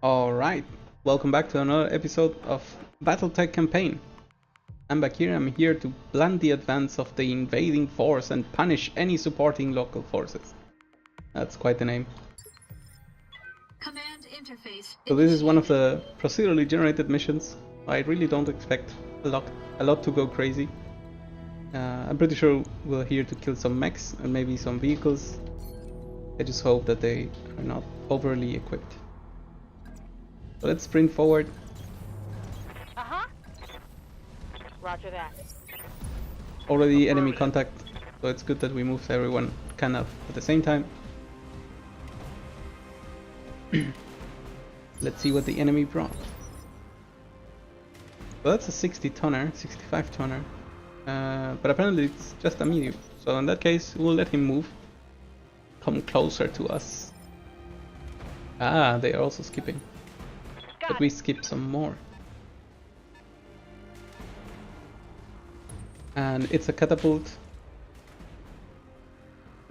Alright, welcome back to another episode of Battletech campaign. I'm back here, I'm here to blunt the advance of the invading force and punish any supporting local forces. That's quite the name. Command interface. So this is one of the procedurally generated missions. I really don't expect a lot to go crazy. I'm pretty sure we're here to kill some mechs and maybe some vehicles. I just hope that they are not overly equipped. So let's sprint forward. Roger that. Already enemy contact, so it's good that we moved everyone kind of at the same time. Let's see what the enemy brought. So that's a 60 tonner, 65 tonner, but apparently it's just a medium. So in that case, we'll let him move, come closer to us. Ah, they are also skipping, but we skip some more. And it's a catapult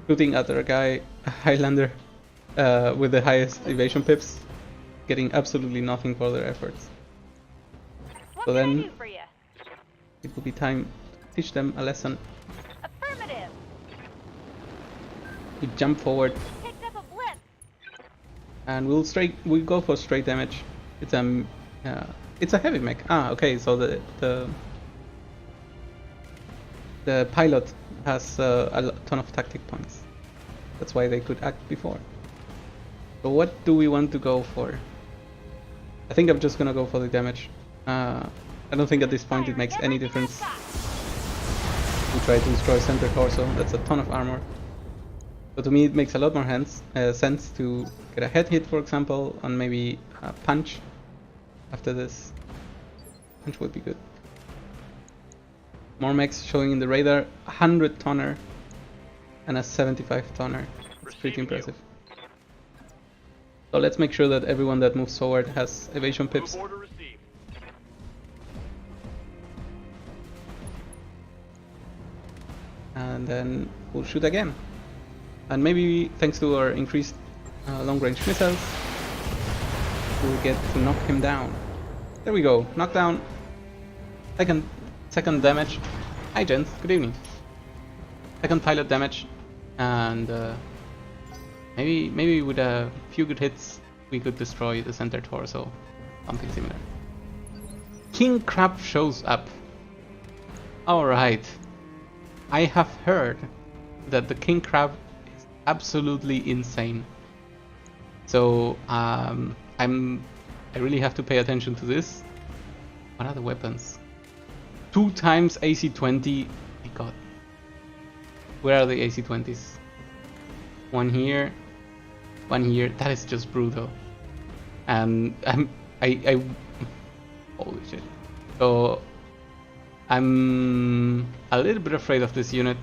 shooting at our guy, a Highlander, with the highest evasion pips, getting absolutely nothing for their efforts. What So can I then do for you? it will be time to teach them a lesson. Affirmative. We jump forward Picked up a blitz. and we'll go for straight damage. It's a heavy mech. Ah, okay. So the pilot has a ton of tactic points. That's why they could act before. So what do we want to go for? I think I'm just gonna go for the damage. I don't think at this point it makes any difference to try to destroy center torso. That's a ton of armor. So to me it makes a lot more sense to get a head hit, for example, on maybe a punch after this. Punch would be good. More mechs showing in the radar, 100 tonner and a 75 tonner. It's pretty impressive. So let's make sure that everyone that moves forward has evasion pips. And then we'll shoot again. And maybe thanks to our increased long-range missiles, we'll get to knock him down. There we go, knockdown. Second damage. Hi gents, good evening. Second pilot damage, and maybe with a few good hits we could destroy the center torso, something similar. King Crab shows up. Alright, I have heard that the King Crab is absolutely insane. So I really have to pay attention to this. What are the weapons? 2 times AC-20. My god. Where are the AC-20s? One here. One here. That is just brutal. And I holy shit. So I'm a little bit afraid of this unit.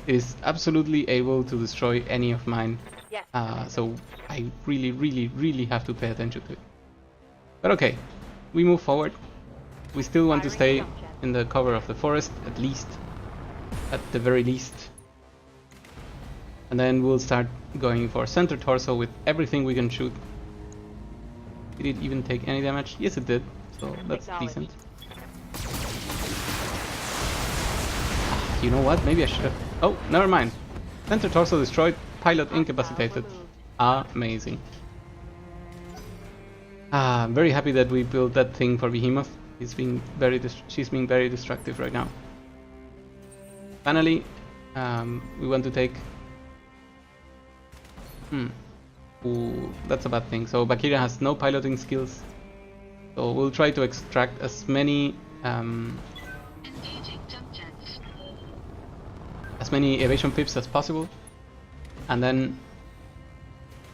It is absolutely able to destroy any of mine. Yes. So I really have to pay attention to it. But okay, we move forward. We still want to stay in the cover of the forest, at the very least. And then we'll start going for center torso with everything we can shoot. Did it even take any damage? Yes, it did. So that's decent. You know what? Maybe I should have... Oh, never mind. Center torso destroyed, pilot incapacitated. Amazing. I'm very happy that we built that thing for Behemoth. She's being very destructive right now. Finally, we want to take... Ooh, that's a bad thing. So Bakira has no piloting skills. So we'll try to extract as many evasion pips as possible. And then...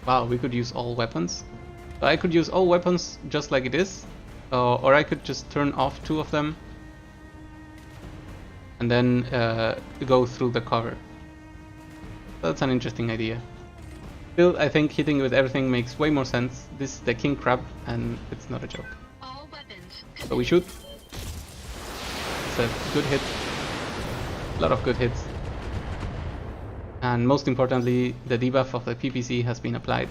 Wow, we could use all weapons. So I could use all weapons just like it is. Or I could just turn off 2 of them and then go through the cover. That's an interesting idea. Still, I think hitting with everything makes way more sense. This is the King Crab and it's not a joke. So we shoot. It's a good hit. A lot of good hits. And most importantly, the debuff of the PPC has been applied.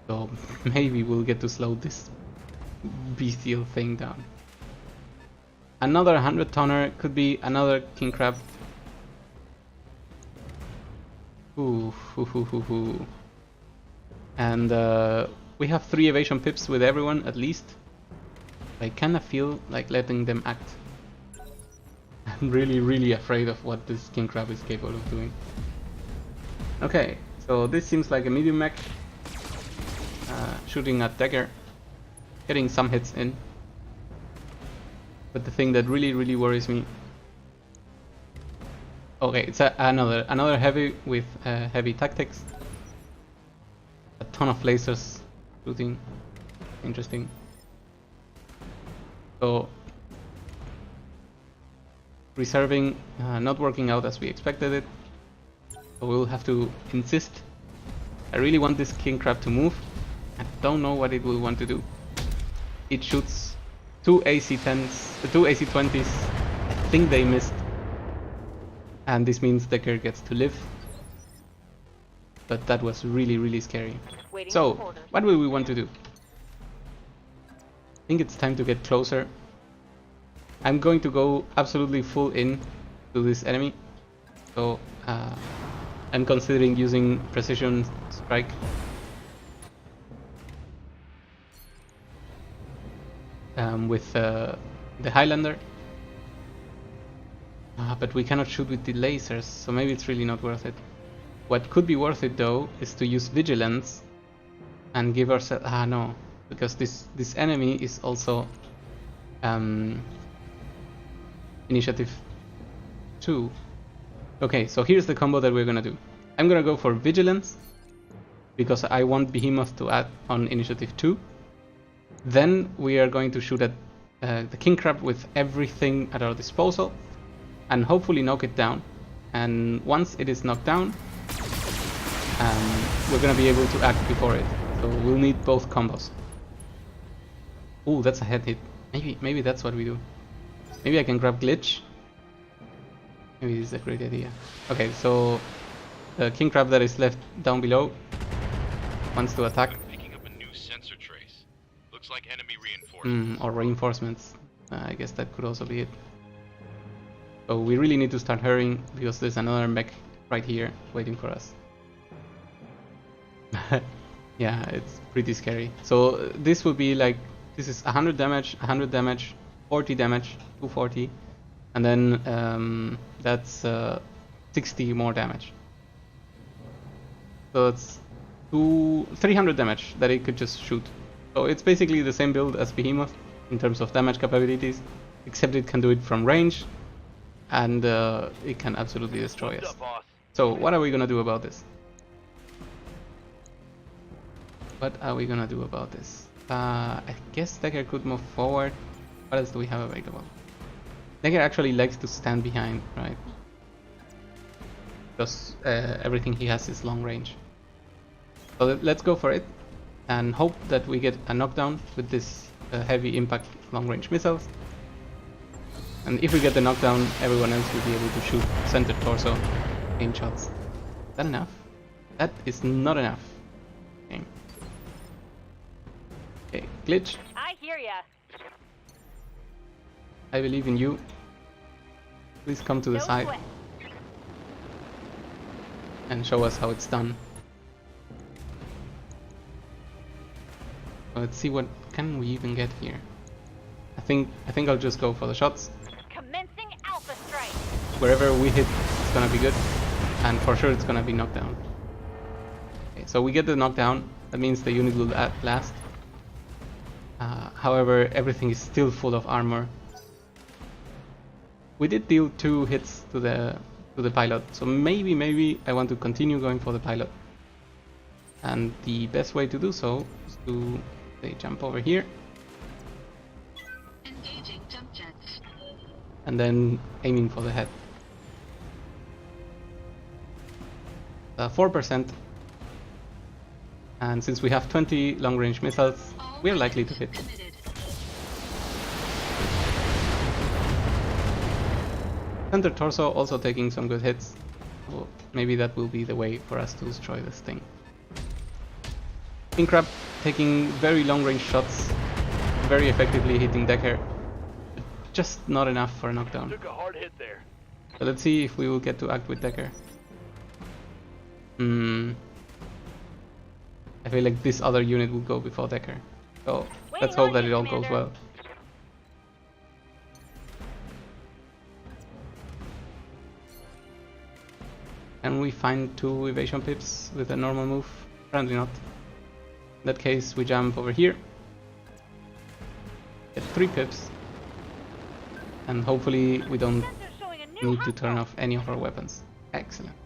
So maybe we'll get to slow this bestial thing down. Another 100 tonner, could be another king crab. Ooh, hoo. And we have 3 evasion pips with everyone at least. I kinda feel like letting them act. I'm really afraid of what this king crab is capable of doing. Okay, so this seems like a medium mech. Shooting at dagger, getting some hits in. But the thing that really worries me. Okay, it's another heavy with heavy tactics. A ton of lasers shooting. Interesting. So reserving not working out as we expected it. So we'll have to insist. I really want this king crab to move. I don't know what it will want to do. It shoots 2 AC-10s, 2 AC-20s. I think they missed. And this means Decker gets to live. But that was really scary. So, what will we want to do? I think it's time to get closer. I'm going to go absolutely full in to this enemy. So, I'm considering using precision strike. With the Highlander. But we cannot shoot with the lasers, so maybe it's really not worth it. What could be worth it though is to use vigilance and give ourselves no, because this enemy is also initiative 2. Okay, so here's the combo that we're gonna do. I'm gonna go for vigilance because I want Behemoth to add on initiative 2. Then we are going to shoot at the king crab with everything at our disposal and hopefully knock it down. And once it is knocked down, we're gonna be able to act before it. So we'll need both combos. Ooh, that's a head hit. Maybe that's what we do. Maybe I can grab glitch. Maybe this is a great idea. Okay, so the king crab that is left down below wants to attack. I'm picking up a new sensor trace. Looks like enemy reinforcements. Or reinforcements. I guess that could also be it. So we really need to start hurrying because there's another mech right here waiting for us. Yeah, it's pretty scary. So this will be like, this is 100 damage, 100 damage, 40 damage, 240, and then that's 60 more damage. So it's 300 damage that it could just shoot. So it's basically the same build as Behemoth in terms of damage capabilities, except it can do it from range, and it can absolutely destroy us. So what are we gonna do about this? What are we gonna do about this? I guess Decker could move forward. What else do we have available? Decker actually likes to stand behind, right? Because everything he has is long range. So let's go for it and hope that we get a knockdown with this heavy impact long range missiles. And if we get the knockdown, everyone else will be able to shoot center torso aim shots. Is that enough? That is not enough. Okay. Okay, glitch. I hear ya. I believe in you. Please come to the No side sweat. and show us how it's done. Let's see what can we even get here. I think I'll just go for the shots. Commencing alpha strike. Wherever we hit, it's gonna be good, and for sure it's gonna be knockdown. Okay, so we get the knockdown. That means the unit will last. However, everything is still full of armor. We did deal 2 hits to the pilot, so maybe I want to continue going for the pilot. And the best way to do so is to jump over here. Engaging jump jets. And then aiming for the head. 4%. And since we have 20 long-range missiles, we are likely to hit. Committed. Center torso also taking some good hits. So maybe that will be the way for us to destroy this thing. King Crab taking very long range shots, very effectively hitting Decker. Just not enough for a knockdown. Took a hard hit there. But let's see if we will get to act with Decker. I feel like this other unit will go before Decker. So let's hope that it all goes well. Can we find 2 evasion pips with a normal move? Apparently not. In that case we jump over here. Get 3 pips. And hopefully we don't need to turn off any of our weapons. Excellent.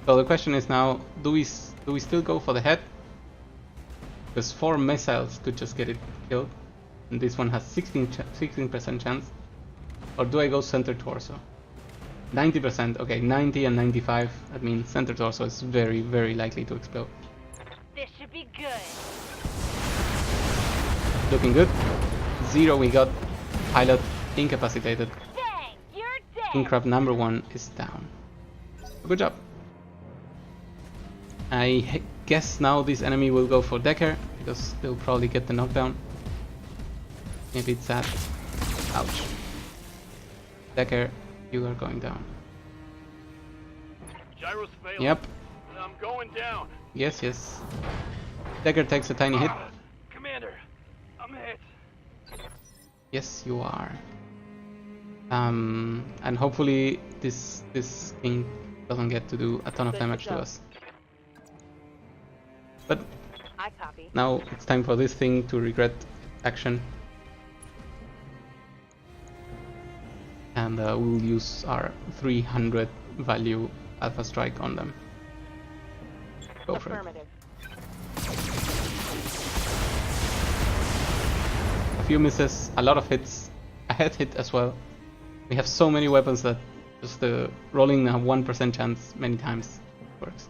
So the question is now, do we still go for the head? Because 4 missiles could just get it killed. And this one has 16% chance. Or do I go center torso? 90%, okay, 90 and 95. That means center torso is very, very likely to explode. This should be good. Looking good. 0 we got. Pilot incapacitated. Dang, you're dead. King Crab number 1 is down. Good job. I guess now this enemy will go for Decker, because they'll probably get the knockdown. Maybe it's that. Ouch. Decker, you are going down. Gyro's failing. Yep. I'm going down. Yes, yes. Decker takes a tiny hit. Commander, I'm hit. Yes, you are. And hopefully this king doesn't get to do a ton of damage to us. But I copy. now it's time for this thing to regret action. And we'll use our 300 value Alpha Strike on them. Go for it. A few misses, a lot of hits, a head hit as well. We have so many weapons that just rolling a 1% chance many times works.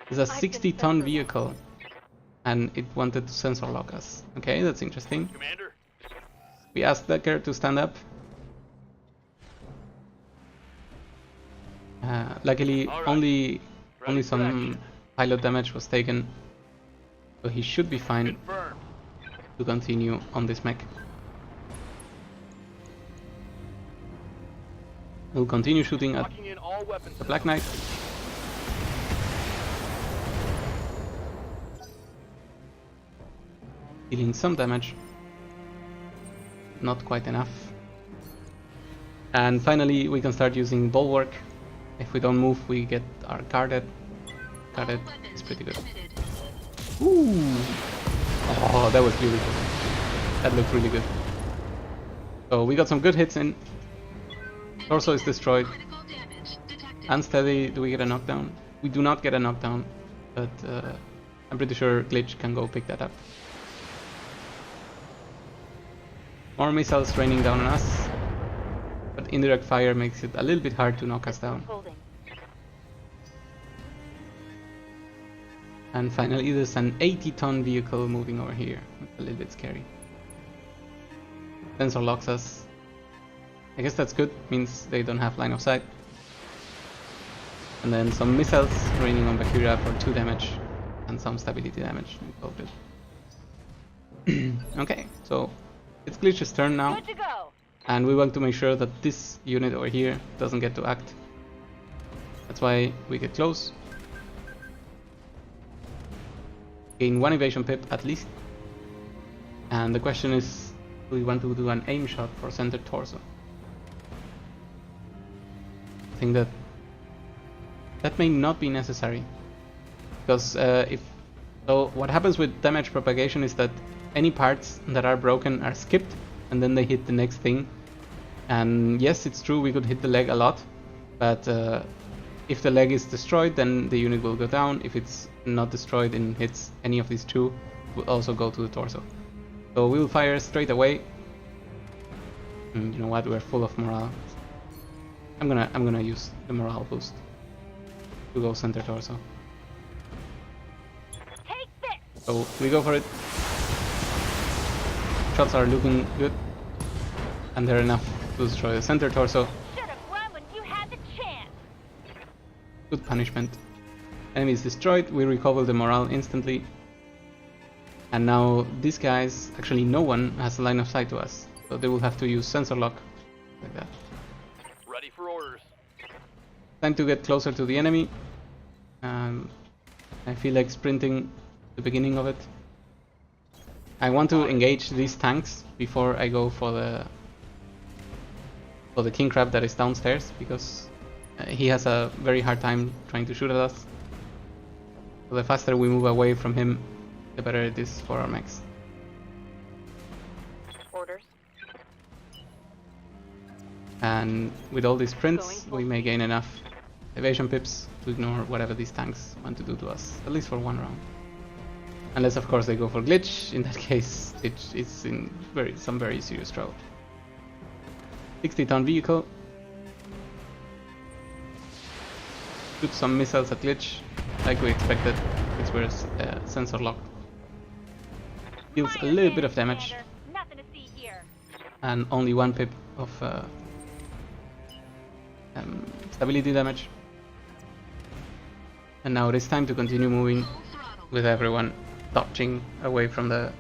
It's a 60-ton vehicle, and it wanted to sensor lock us. Okay, that's interesting. Commander. We asked Decker to stand up. Luckily, right. only Ready for some action. pilot damage was taken, so he should be fine Confirmed. to continue on this mech. We'll continue shooting at Locking in all weapons. the Black Knight. Dealing some damage. Not quite enough. And finally we can start using Bulwark. If we don't move we get our guarded. Guarded is pretty good. Ooh! Oh, that was beautiful. That looked really good. So we got some good hits in. Torso is destroyed. Unsteady, do we get a knockdown? We do not get a knockdown, but I'm pretty sure Glitch can go pick that up. More missiles raining down on us, but indirect fire makes it a little bit hard to knock us down. Holding. And finally there's an 80-ton vehicle moving over here. It's a little bit scary. Sensor locks us. I guess that's good, means they don't have line of sight. And then some missiles raining on Bakura for 2 damage and some stability damage. Oh, good. Okay, so it's Glitch's turn now, Good to go. and we want to make sure that this unit over here doesn't get to act. That's why we get close. Gain 1 evasion pip at least. And the question is, do we want to do an aim shot for center torso? I think that may not be necessary, because so what happens with damage propagation is that any parts that are broken are skipped and then they hit the next thing. And yes, it's true we could hit the leg a lot, but if the leg is destroyed then the unit will go down. If it's not destroyed and hits any of these 2, it will also go to the torso. So we'll fire straight away. And you know what, we're full of morale. I'm gonna use the morale boost to go center torso. Take this. So we go for it. Shots are looking good, and they're enough to destroy the center torso. Should have run when you had the chance. Good punishment. Enemy is destroyed. We recover the morale instantly. And now these guys, actually no one has a line of sight to us. So they will have to use sensor lock. Like that. Ready for orders. Time to get closer to the enemy. I feel like sprinting the beginning of it. I want to engage these tanks before I go for the king crab that is downstairs, because he has a very hard time trying to shoot at us. So the faster we move away from him, the better it is for our mechs. Orders. And with all these sprints, we may gain enough evasion pips to ignore whatever these tanks want to do to us, at least for one round. Unless of course they go for glitch, in that case it's in some very serious trouble. 60-ton vehicle. Shoot some missiles at glitch, like we expected, because we're sensor locked. Deals a little bit of damage, Nothing to see here. and only 1 pip of stability damage. And now it is time to continue moving with everyone dodging away from the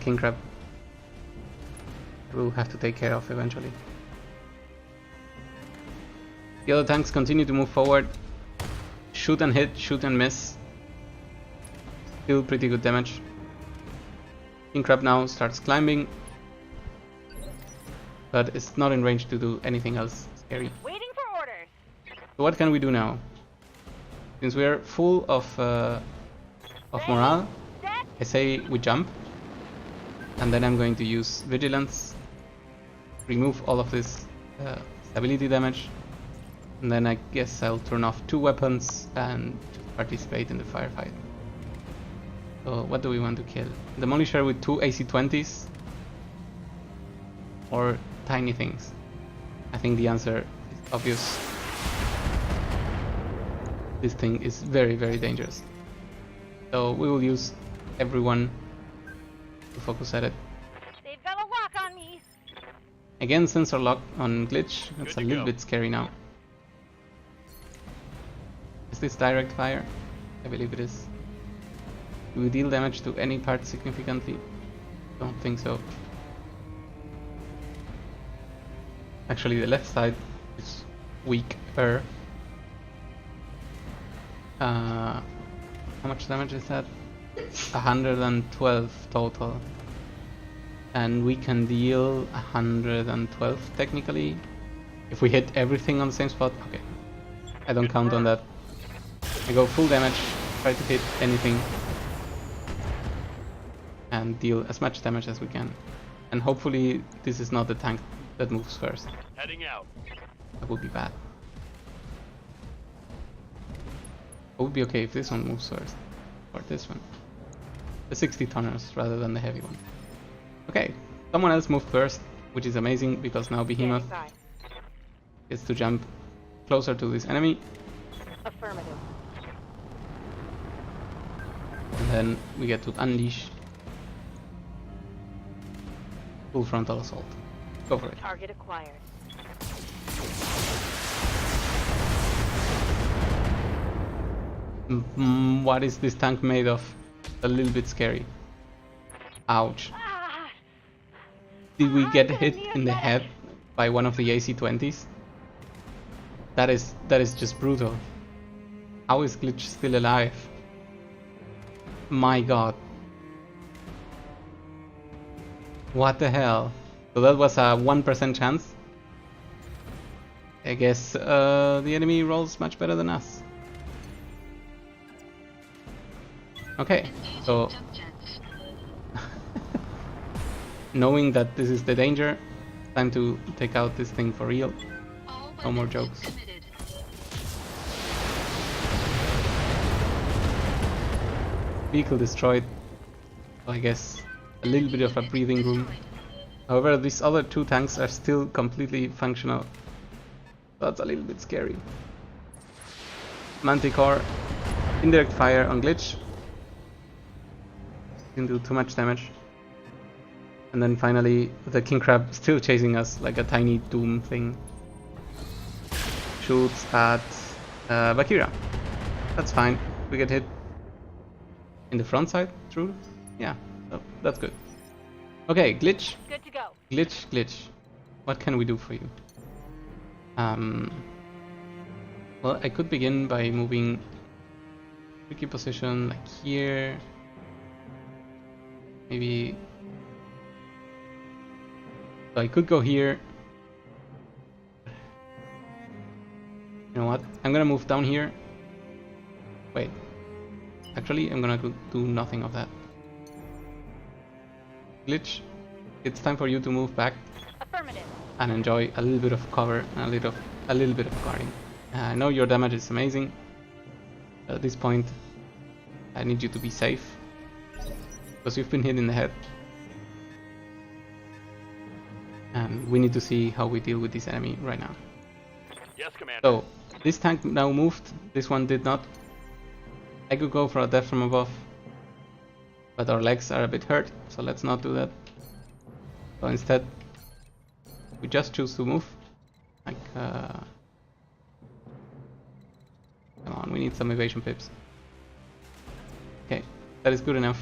king crab. We'll have to take care of eventually. The other tanks continue to move forward. Shoot and hit, shoot and miss. Still pretty good damage. King crab now starts climbing, but it's not in range to do anything else scary. Waiting for orders. So what can we do now? Since we're full of morale, Set. I say we jump, and then I'm going to use vigilance, remove all of this stability damage, and then I guess I'll turn off 2 weapons and just participate in the firefight. So what do we want to kill? Demolisher with 2 AC-20s or tiny things? I think the answer is obvious. This thing is very, very dangerous. So we will use everyone to focus at it. They've got a lock on me. Again, sensor lock on glitch. That's a Good to little go. bit scary now. Is this direct fire? I believe it is. Do we deal damage to any part significantly? Don't think so. Actually, the left side is weaker. How much damage is that? 112 total. And we can deal 112 technically. If we hit everything on the same spot. Okay. I don't count on that. I go full damage, try to hit anything, and deal as much damage as we can. And hopefully this is not the tank that moves first. Heading out. That would be bad. It would be okay if this one moves first. Or this one. The 60 tonners rather than the heavy one. Okay, someone else moved first, which is amazing because now Behemoth Standing by. gets to jump closer to this enemy. Affirmative. And then we get to unleash full frontal assault. Go for it. Target acquired. What is this tank made of? A little bit scary. Ouch. Ah, Did we get I'm hit gonna in need the a head by one of the AC-20s? That is just brutal. How is Glitch still alive? My god. What the hell? So that was a 1% chance? I guess the enemy rolls much better than us. Okay, so knowing that this is the danger, time to take out this thing for real. No more jokes. Vehicle destroyed. So I guess a little bit of a breathing room. However, these other 2 tanks are still completely functional. That's a little bit scary. Manticore, indirect fire on glitch. Didn't do too much damage. And then finally, the king crab still chasing us like a tiny doom thing. Shoots at Bakira. That's fine. We get hit in the front side, true? Yeah, That's good. Okay, glitch. Good to go. Glitch, glitch. What can we do for you? Well, I could begin by moving tricky position like here. Maybe. So I could go here. You know what? I'm gonna move down here. Wait. Actually, I'm gonna do nothing of that. Glitch. It's time for you to move back Affirmative. and enjoy a little bit of cover and a little bit of guarding. I know your damage is amazing. At this point, I need you to be safe because you've been hit in the head, and we need to see how we deal with this enemy right now. Yes, Commander. So this tank now moved. This one did not. I could go for a death from above, but our legs are a bit hurt, so let's not do that. So instead, we just choose to move. Like, come on, we need some evasion pips. Okay, that is good enough.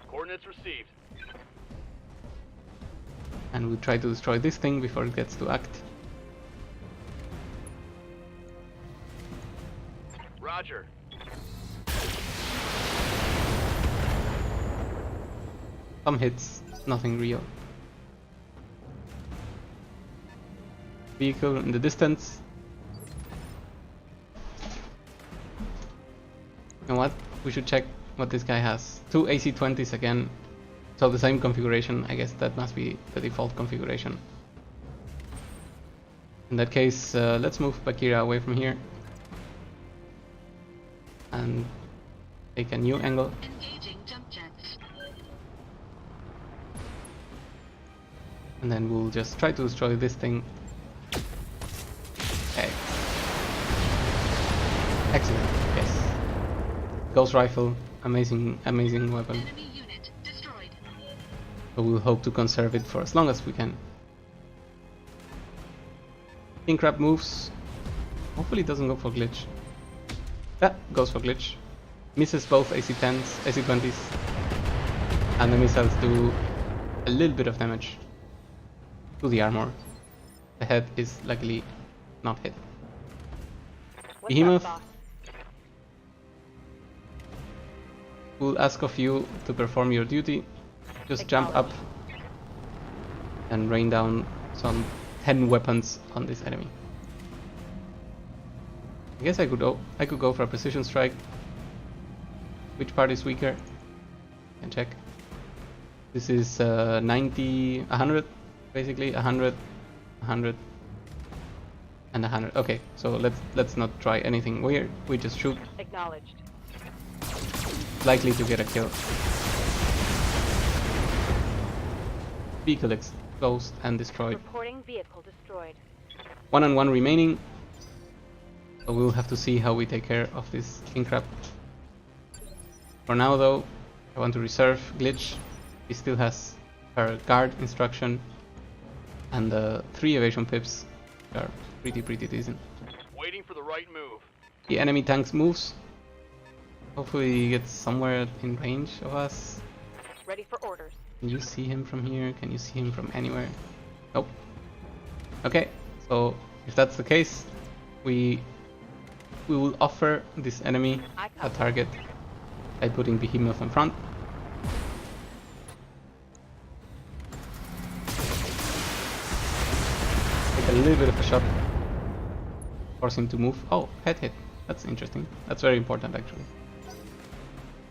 Coordinates received. And we try to destroy this thing before it gets to act. Roger. Some hits, nothing real. Vehicle in the distance. You know what? We should check what this guy has. 2 AC-20s again. So the same configuration. I guess that must be the default configuration. In that case, let's move Bakira away from here. And take a new angle. Engaging jump jets. And then we'll just try to destroy this thing. Okay. Excellent, yes. Ghost rifle, amazing weapon. Enemy unit destroyed. So we'll hope to conserve it for as long as we can. King Crab moves. Hopefully it doesn't go for glitch. Yeah, goes for glitch. Misses both AC-10s, AC-20s. And the missiles do a little bit of damage to the armor. The head is luckily not hit. What's Behemoth. up, boss? We'll ask of you to perform your duty. Just jump up and rain down some 10 weapons on this enemy. I guess I could go for a precision strike. Which part is weaker? Can check. This is 90, 100, basically 100, 100, and 100. Okay, so let's not try anything weird. We just shoot. Acknowledged. Likely to get a kill. Vehicle exposed and destroyed. Reporting vehicle destroyed. 1-on-1 remaining. So we'll have to see how we take care of this king crab. For now though, I want to reserve glitch. He still has her guard instruction and 3 evasion pips, which are pretty decent. Waiting for the right move. The enemy tanks moves. Hopefully he gets somewhere in range of us. Ready for orders. Can you see him from here? Can you see him from anywhere? Nope. Okay, so if that's the case, we will offer this enemy a target by putting Behemoth in front. Take a little bit of a shot. Force him to move. Oh, head hit. That's interesting. That's very important actually.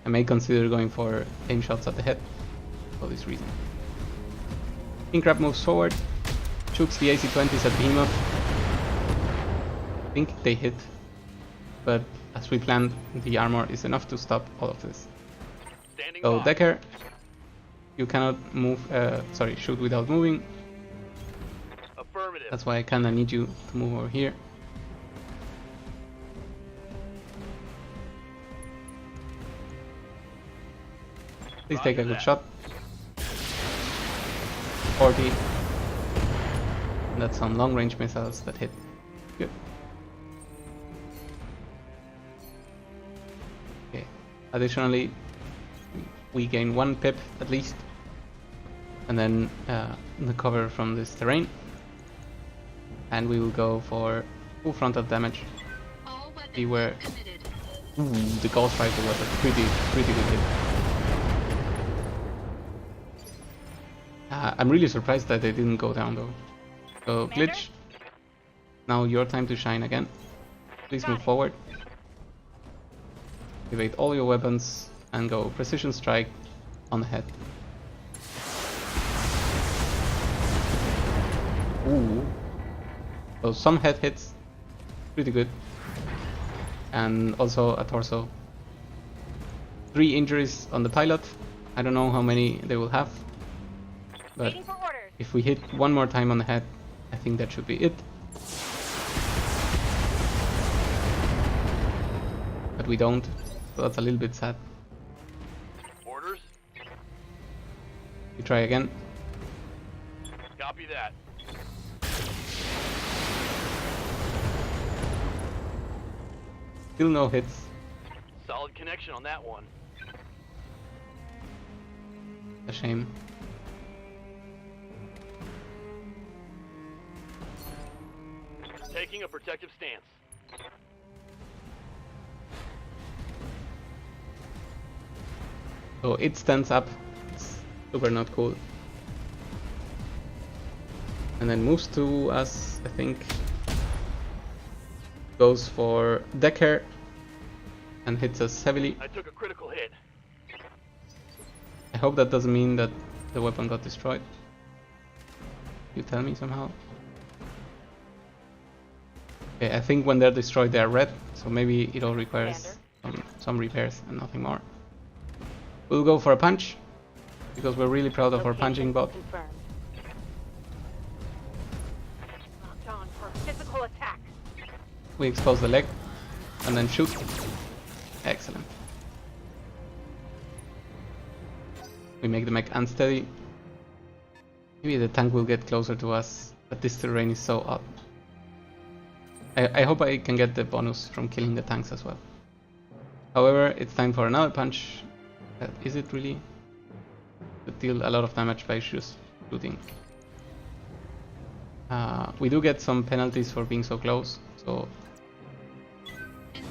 I may consider going for aim shots at the head for this reason. King Crab moves forward, shoots the AC-20s at Behemoth. I think they hit, but as we planned, the armor is enough to stop all of this. Standing So by. Decker, you cannot move, shoot without moving. Affirmative. That's why I kinda need you to move over here. Please take a Roger good that. shot. 40. And that's some long range missiles that hit. Good. Okay. Additionally, we gain 1 pip at least. And then the cover from this terrain. And we will go for full frontal damage. All weapons Beware. committed. Ooh, the Ghost Rifle was a pretty good hit. I'm really surprised that they didn't go down though. So Commander? Glitch, now your time to shine again. Please Got move it. forward. Activate all your weapons and go precision strike on the head. Ooh. So some head hits, pretty good. And also a torso. 3 injuries on the pilot. I don't know how many they will have. But Waiting for orders. if we hit 1 more time on the head, I think that should be it. But we don't, so that's a little bit sad. Orders? We try again. Copy that. Still no hits. Solid connection on that one. A shame. Taking a protective stance. So it stands up. It's super not cool. And then moves to us, I think. Goes for Decker and hits us heavily. I took a critical hit. I hope that doesn't mean that the weapon got destroyed. You tell me somehow. Okay, I think when they're destroyed they are red, so maybe it all requires some repairs and nothing more. We'll go for a punch, because we're really proud of our punching bot. Confirmed. Locked on for physical attack. We expose the leg, and then shoot. Excellent. We make the mech unsteady. Maybe the tank will get closer to us, but this terrain is so odd. I hope I can get the bonus from killing the tanks as well. However, it's time for another punch. Is it really? To deal a lot of damage by just shooting. We do get some penalties for being so close, so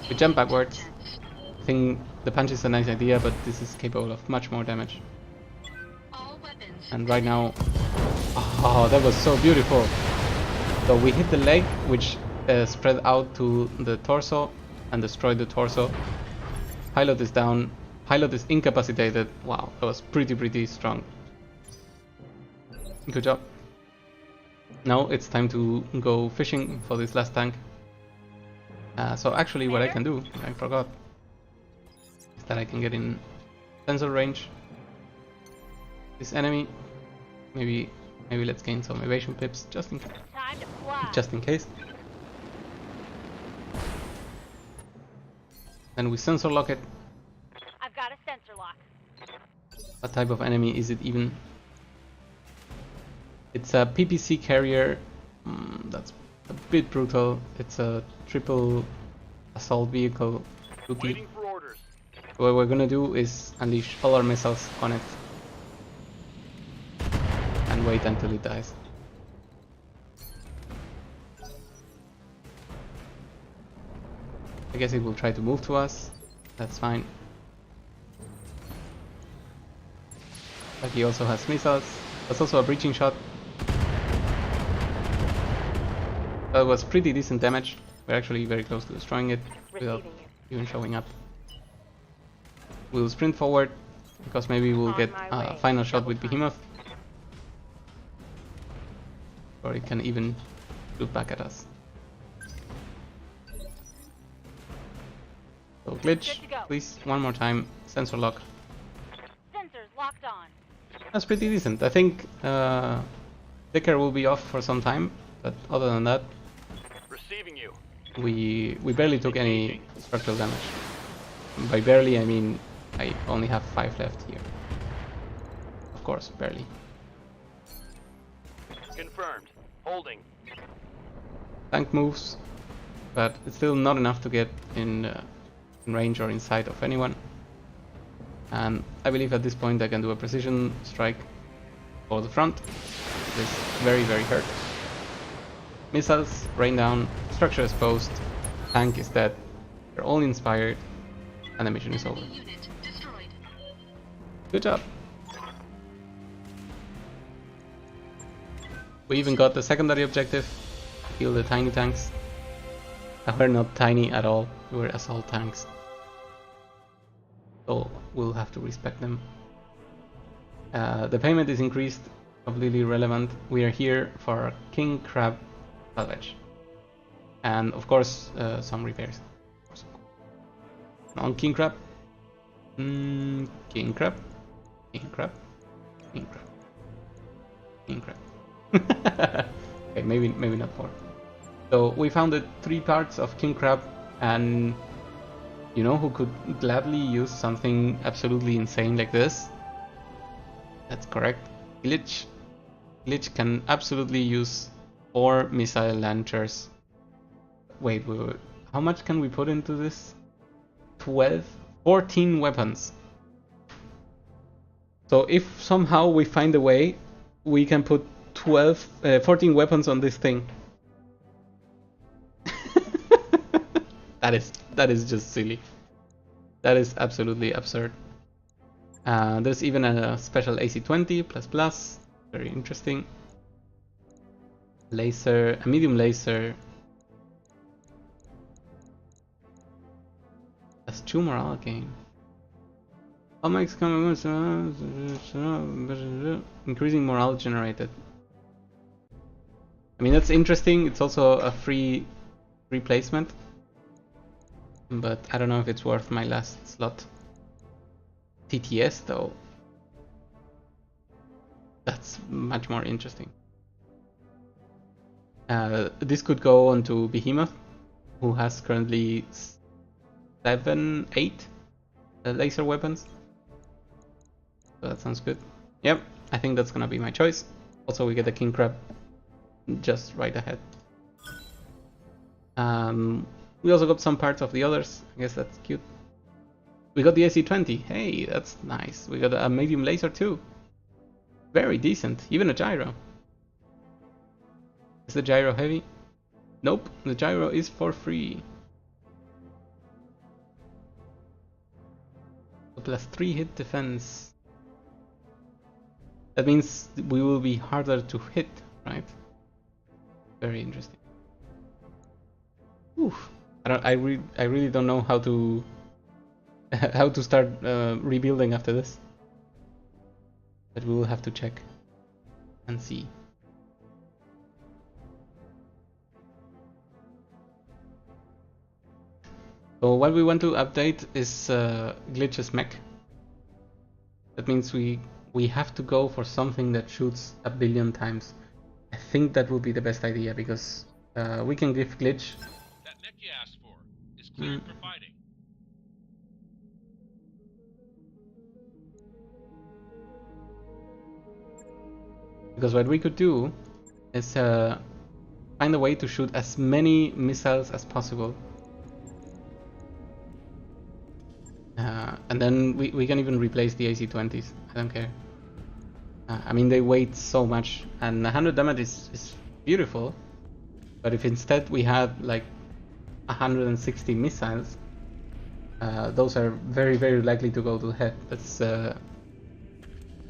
we jump backwards. I think the punch is a nice idea, but this is capable of much more damage. All weapons. And right now, oh, that was so beautiful. So we hit the leg, which spread out to the torso and destroyed the torso. Pilot is down. Pilot is incapacitated. Wow, that was pretty strong. Good job. Now it's time to go fishing for this last tank. So actually what I can do, I forgot, is that I can get in sensor range. This enemy, maybe let's gain some evasion pips just in Time to fly. case. Then we sensor lock it. I've got a sensor lock. What type of enemy is it even? It's a PPC carrier. That's a bit brutal. It's a triple assault vehicle. Rookie. Waiting for orders. What we're gonna do is unleash all our missiles on it and wait until it dies. I guess it will try to move to us. That's fine. But he also has missiles. That's also a breaching shot. That was pretty decent damage. We're actually very close to destroying it without Receiving it. even showing up. We'll sprint forward because maybe we'll On get my a way. final shot Double with time. Behemoth. Or it can even shoot back at us. So glitch, Good to go. please, one more time. Sensor lock. Sensors locked on. That's pretty decent. I think Dicker will be off for some time, but other than that, Receiving you. we barely took any structural damage. By barely, I mean I only have 5 left here. Of course, barely. Confirmed. Holding. Tank moves, but it's still not enough to get in range or in sight of anyone. And I believe at this point I can do a precision strike for the front. This very, very hurt. Missiles, rain down, structure exposed, tank is dead, they're all inspired, and the mission is over. Unit destroyed. Good job. We even got the secondary objective, kill the tiny tanks. We're not tiny at all, we're assault tanks. So we'll have to respect them. The payment is increased, completely irrelevant. We are here for King Crab salvage. And of course, some repairs. On King Crab. King Crab. King Crab. King Crab. King Crab. Okay, maybe not 4. So we found the 3 parts of King Crab, and you know who could gladly use something absolutely insane like this? That's correct. Glitch. Glitch can absolutely use 4 missile launchers. Wait. How much can we put into this? 14 weapons. So if somehow we find a way, we can put 14 weapons on this thing. That is just silly. That is absolutely absurd. There's even a special AC-20++, very interesting. Laser, a medium laser. That's 2 morale gain. Increasing morale generated. I mean, that's interesting. It's also a free replacement, but I don't know if it's worth my last slot. TTS though, that's much more interesting. This could go on to Behemoth, who has currently 7, 8 laser weapons. So that sounds good. Yep, I think that's gonna be my choice. Also, we get the King Crab just right ahead. We also got some parts of the others. I guess that's cute. We got the AC-20. Hey, that's nice. We got a medium laser too. Very decent. Even a gyro. Is the gyro heavy? Nope, the gyro is for free. +3 hit defense. That means we will be harder to hit, right? Very interesting. Oof. I really don't know how to how to start rebuilding after this. But we will have to check and see. So what we want to update is Glitch's mech. That means we have to go for something that shoots 1 billion times. I think that would be the best idea, because we can give Glitch. That mech you asked for is cleared for fighting. Because what we could do is find a way to shoot as many missiles as possible. And then we can even replace the AC-20s. I don't care. I mean, they weigh so much, and 100 damage is beautiful. But if instead we had like 160 missiles, those are very, very likely to go to the head. That's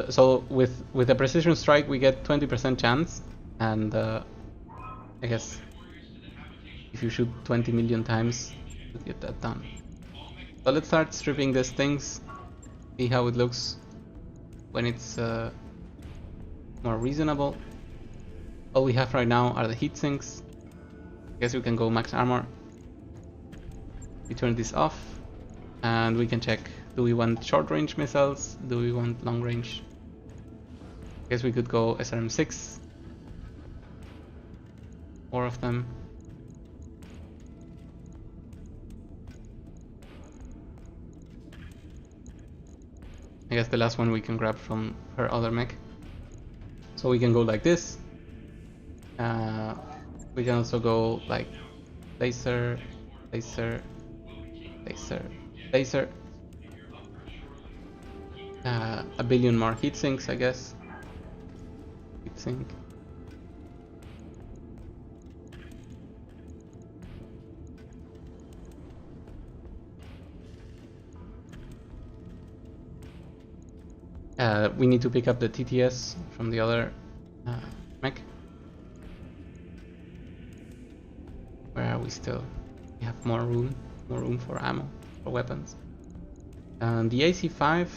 so with a precision strike we get 20% chance, and I guess if you shoot 20 million times, you get that done. So let's start stripping these things, see how it looks when it's more reasonable. All we have right now are the heat sinks. I guess we can go max armor. We turn this off and we can check, do we want short range missiles, do we want long range? I guess we could go SRM-6, 4 of them. I guess the last one we can grab from her other mech. So we can go like this. We can also go like laser, laser, laser, laser. A billion more heat sinks, I guess. Heat sink. We need to pick up the TTS from the other mech. Where are we still? We have more room for ammo, for weapons. And the AC-5,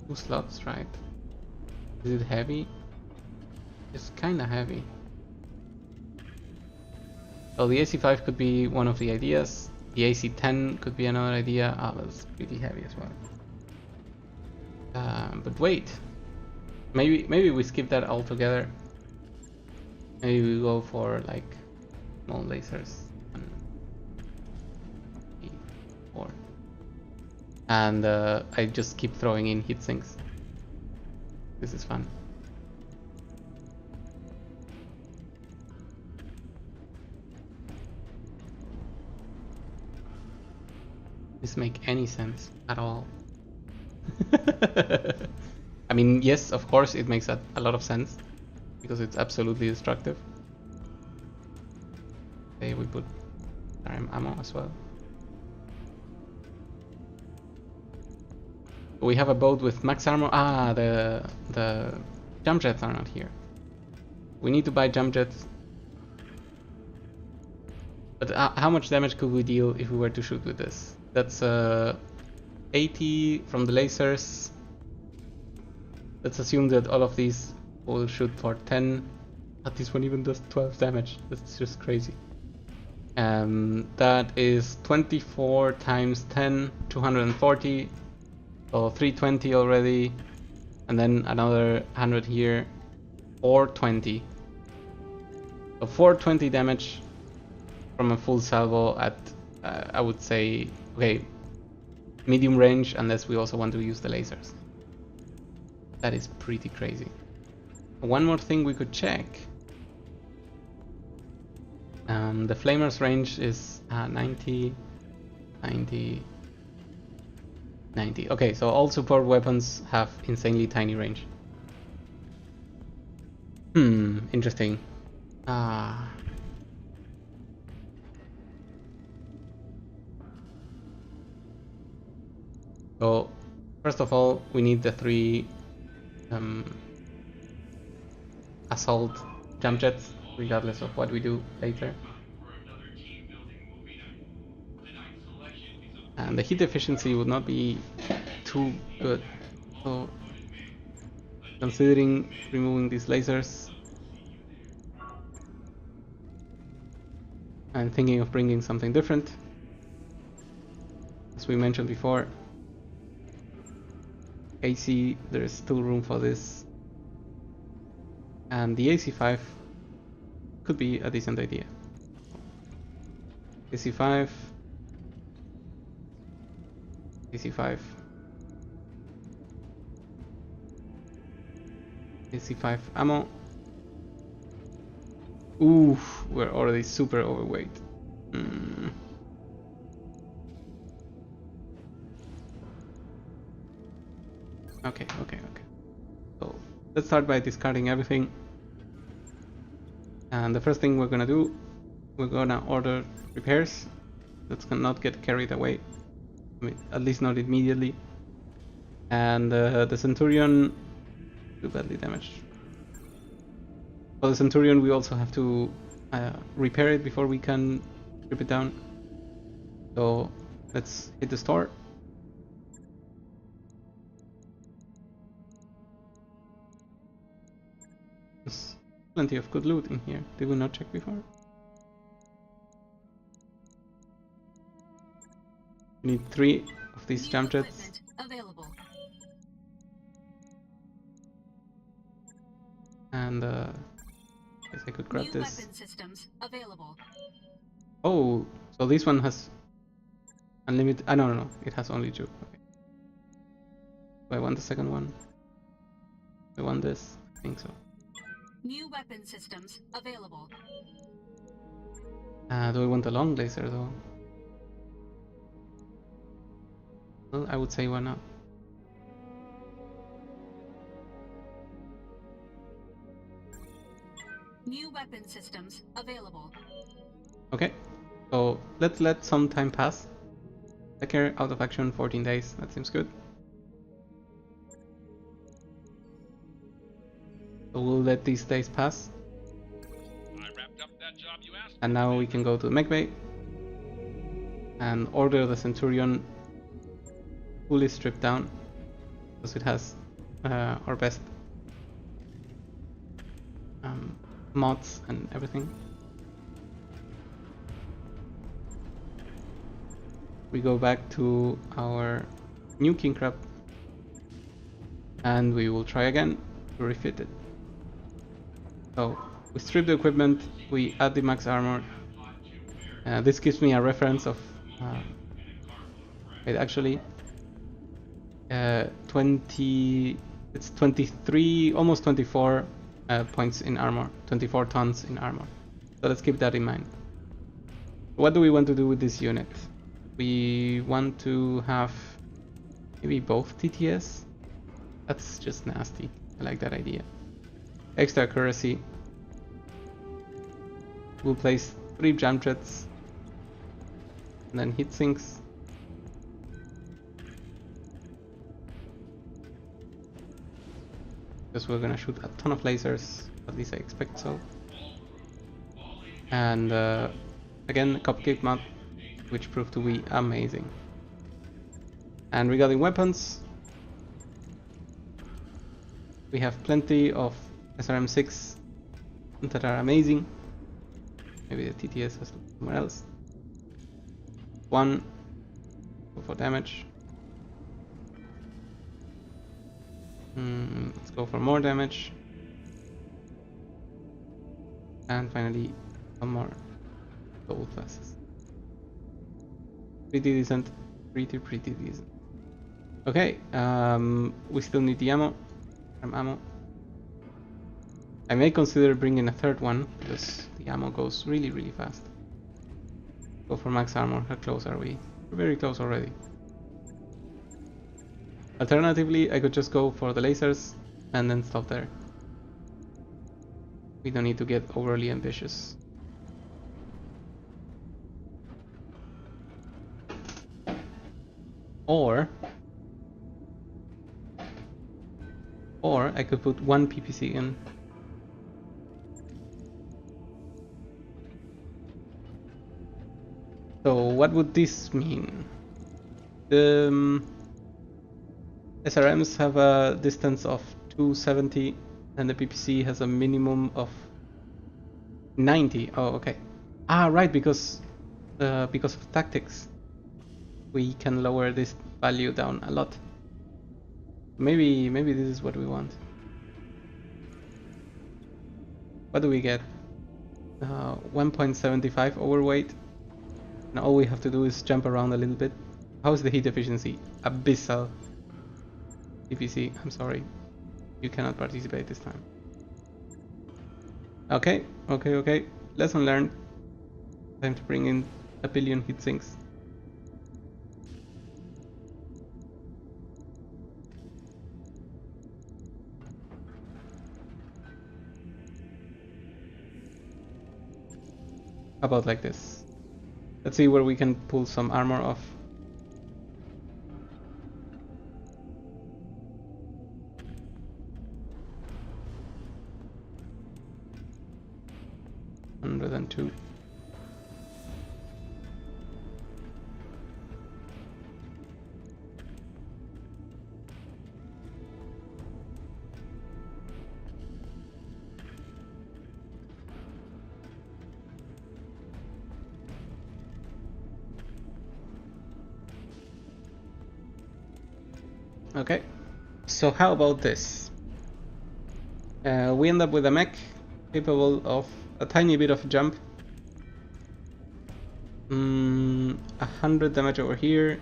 2 slots, right? Is it heavy? It's kinda heavy. So the AC-5 could be one of the ideas. The AC-10 could be another idea. Ah, that's pretty heavy as well. But wait, maybe we skip that altogether. Maybe we go for like small lasers. 1, 3, 4. And I just keep throwing in heat sinks. This is fun. This make any sense at all? I mean, yes, of course it makes a lot of sense because it's absolutely destructive. Okay, we put ammo as well. We have a boat with max armor. Ah, the jump jets are not here. We need to buy jump jets. But how much damage could we deal if we were to shoot with this? That's 80 from the lasers. Let's assume that all of these will shoot for 10. But this one even does 12 damage. That's just crazy. That is 24 times 10, 240. So 320 already. And then another 100 here. 420. So 420 damage from a full salvo at, I would say, okay, medium range, unless we also want to use the lasers. That is pretty crazy. One more thing we could check. The flamer's range is 90, 90, 90. Okay, so all support weapons have insanely tiny range. Interesting. So, first of all, we need the 3 assault jump jets, regardless of what we do later. And the heat efficiency would not be too good. So, considering removing these lasers, I'm thinking of bringing something different. As we mentioned before, AC, there is still room for this. And the AC-5 could be a decent idea. AC-5, AC-5, AC-5 ammo. Oof, we're already super overweight. Okay. So let's start by discarding everything. And the first thing we're gonna do, we're gonna order repairs. Let's not get carried away. I mean, at least not immediately. And the Centurion, too badly damaged. For the Centurion, we also have to repair it before we can strip it down. So let's hit the store. There's plenty of good loot in here. Did we not check before? We need 3 of these jump jets. Available. And guess I could grab New this. weapon systems available. Oh, so this one has unlimited. No, it has only 2. Okay. Do I want the second one? Do I want this? I think so. New weapon systems available. Do I want the long laser though? Well, I would say why not. New weapon systems available. Okay, so let's let some time pass. Attacker out of action 14 days, that seems good. So we'll let these days pass. I wrapped up that job you asked And now we can go to the mech bay and order the Centurion fully stripped down, because it has our best mods and everything. We go back to our new king crab and we will try again to refit it. So we strip the equipment, we add the max armor. This gives me a reference of wait, actually 20, it's 23, almost 24 points in armor, 24 tons in armor. So let's keep that in mind. What do we want to do with this unit? We want to have maybe both TTS. That's just nasty. I like that idea. Extra accuracy. We'll place 3 jam jets and then heat sinks. Because we're gonna shoot a ton of lasers, at least I expect so. And again, cupcake mod, which proved to be amazing. And regarding weapons, we have plenty of SRM6 that are amazing. Maybe the TTS has to be somewhere else. 1 go for damage. Let's go for more damage. And finally, some more gold classes. Pretty decent. Pretty decent. Okay, we still need the ammo. Ammo. I may consider bringing a third one because the ammo goes really fast. Go for max armor. How close are we? We're very close already. Alternatively, I could just go for the lasers and then stop there. We don't need to get overly ambitious. Or I could put 1 PPC in. So what would this mean? The SRMs have a distance of 270 and the PPC has a minimum of 90. Oh, okay. Ah, right, because of tactics, we can lower this value down a lot. Maybe this is what we want. What do we get? 1.75 overweight. And all we have to do is jump around a little bit. How's the heat efficiency? Abyssal. PPC, I'm sorry. You cannot participate this time. Okay. Lesson learned. Time to bring in a billion heat sinks. How about like this? Let's see where we can pull some armor off. $102. Okay, so how about this? We end up with a mech capable of a tiny bit of jump. 100 damage over here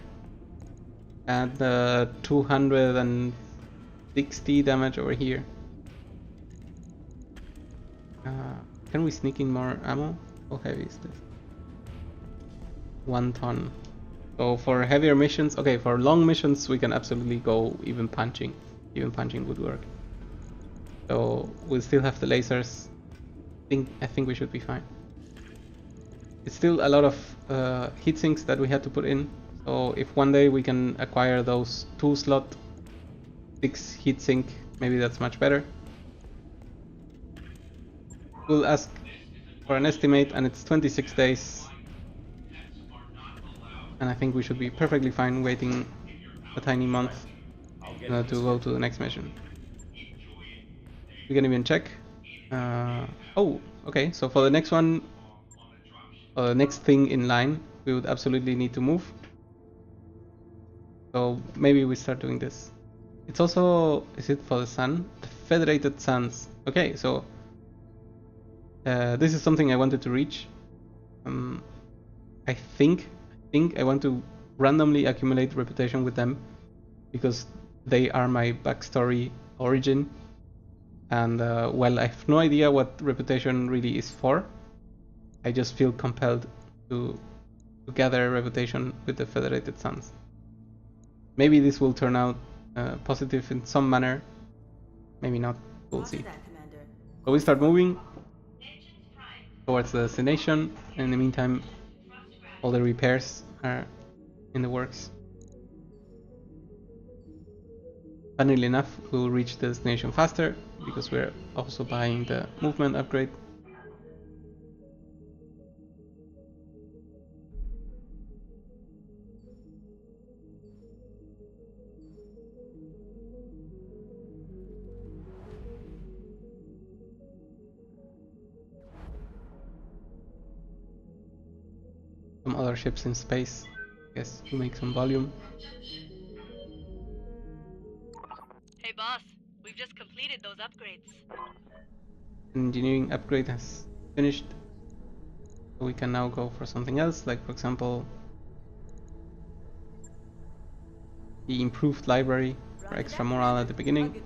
and 260 damage over here. Can we sneak in more ammo? How heavy is this? 1 ton. So for heavier missions, okay, for long missions we can absolutely go even punching. Even punching would work. So we'll still have the lasers. I think we should be fine. It's still a lot of heat sinks that we had to put in. So if one day we can acquire those 2-slot 6 heat sink, maybe that's much better. We'll ask for an estimate, and it's 26 days. And I think we should be perfectly fine waiting a tiny month to go to the next mission. We can even check. Oh, okay, so for the next one, the next thing in line, we would absolutely need to move. So maybe we start doing this. It's also, is it for the sun? The Federated Suns. Okay, so this is something I wanted to reach. I think I want to randomly accumulate reputation with them because they are my backstory origin. And well, I have no idea what reputation really is for. I just feel compelled to gather reputation with the Federated Suns. Maybe this will turn out positive in some manner. Maybe not. We'll see. So we start moving towards the destination. In the meantime, all the repairs are in the works. Funnily enough, we'll reach the destination faster because we're also buying the movement upgrade. Some other ships in space, I guess, to make some volume. Hey boss, we've just completed those upgrades. Engineering upgrade has finished, so we can now go for something else, like for example the improved library for extra morale at the beginning.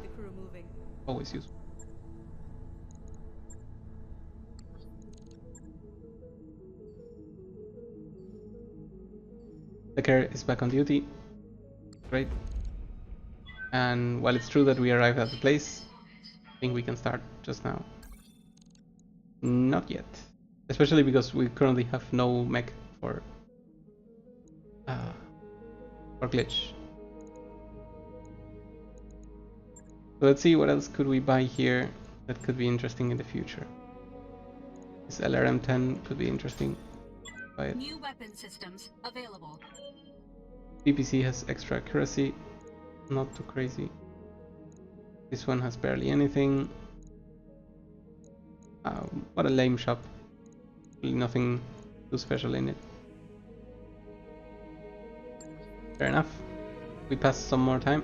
Always useful. Decker is back on duty. Great. And while it's true that we arrived at the place, I think we can start just now. Not yet. Especially because we currently have no mech for glitch. So let's see what else could we buy here that could be interesting in the future. This LRM-10 could be interesting. Buy it. New weapon systems available. PPC has extra accuracy, not too crazy. This one has barely anything. What a lame shop. Really nothing too special in it. Fair enough. We pass some more time.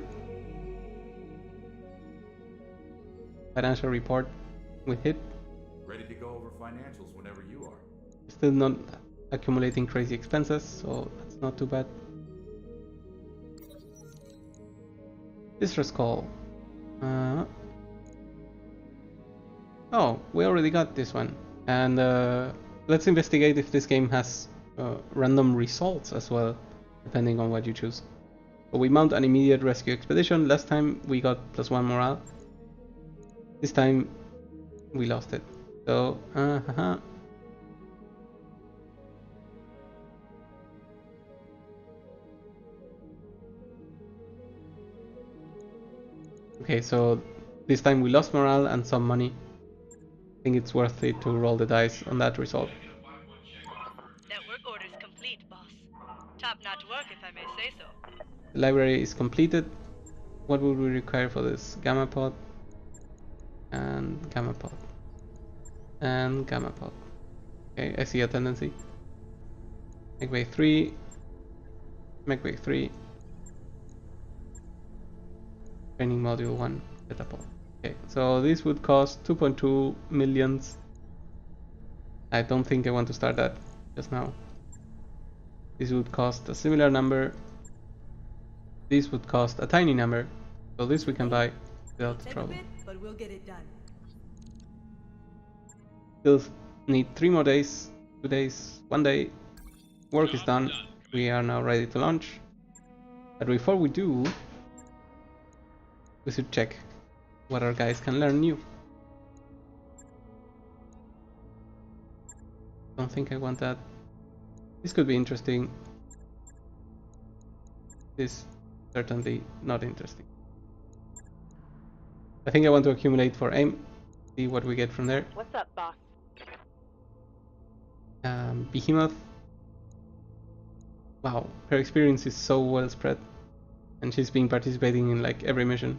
Financial report with hit. Ready to go over financials whenever you are. Still not accumulating crazy expenses, so that's not too bad. Distress call. Oh, we already got this one. And let's investigate if this game has random results as well, depending on what you choose. So we mount an immediate rescue expedition. Last time we got +1 morale. This time we lost it. So, Okay, so this time we lost morale and some money. I think it's worth it to roll the dice on that result. That work order is complete, boss. Top-notch work, if I may say so. The library is completed. What would we require for this? Gamma pod and gamma pod and gamma pod. Okay, I see a tendency. Mech 3, Mech 3, training module 1, beta pod. Okay, so this would cost 2.2 millions. I don't think I want to start that just now. This would cost a similar number. This would cost a tiny number. So this we can buy without trouble. But we'll get it done. Still need 3 more days, 2 days, 1 day. Work is done. we are now ready to launch. But before we do, we should check what our guys can learn new. Don't think I want that. This could be interesting. This certainly not interesting. I think I want to accumulate for aim, see what we get from there. What's up, boss? Behemoth. Wow, her experience is so well spread, and she's been participating in like every mission.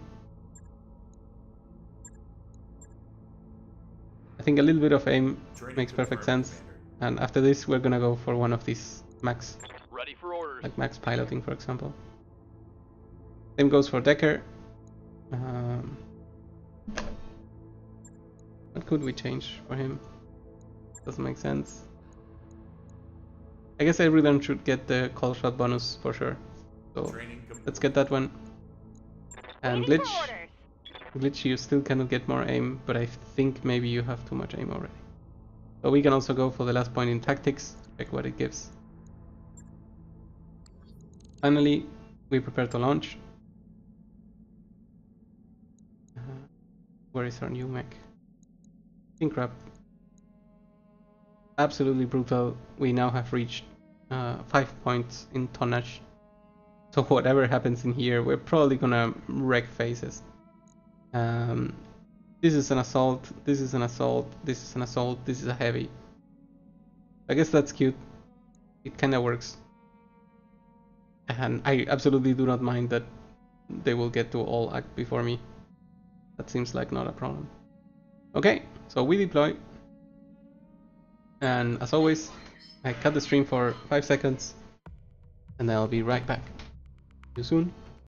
I think a little bit of aim makes perfect sense, and after this we're gonna go for one of these max, Ready for orders. like max piloting, for example. Same goes for Decker. What could we change for him? Doesn't make sense. I guess everyone should get the call shot bonus for sure. So let's get that one. And Waiting for Glitch. orders. Glitch, you still cannot get more aim, but I think maybe you have too much aim already. So we can also go for the last point in tactics, check what it gives. Finally, we prepare to launch. Where is our new mech? King Crab. Absolutely brutal. We now have reached 5 points in tonnage. So whatever happens in here, we're probably gonna wreck faces. This is an assault, this is an assault, this is an assault, this is a heavy. I guess that's cute. It kinda works. And I absolutely do not mind that they will get to all act before me. That seems like not a problem. Okay, so we deploy. And as always, I cut the stream for 5 seconds. And then I'll be right back. See you soon.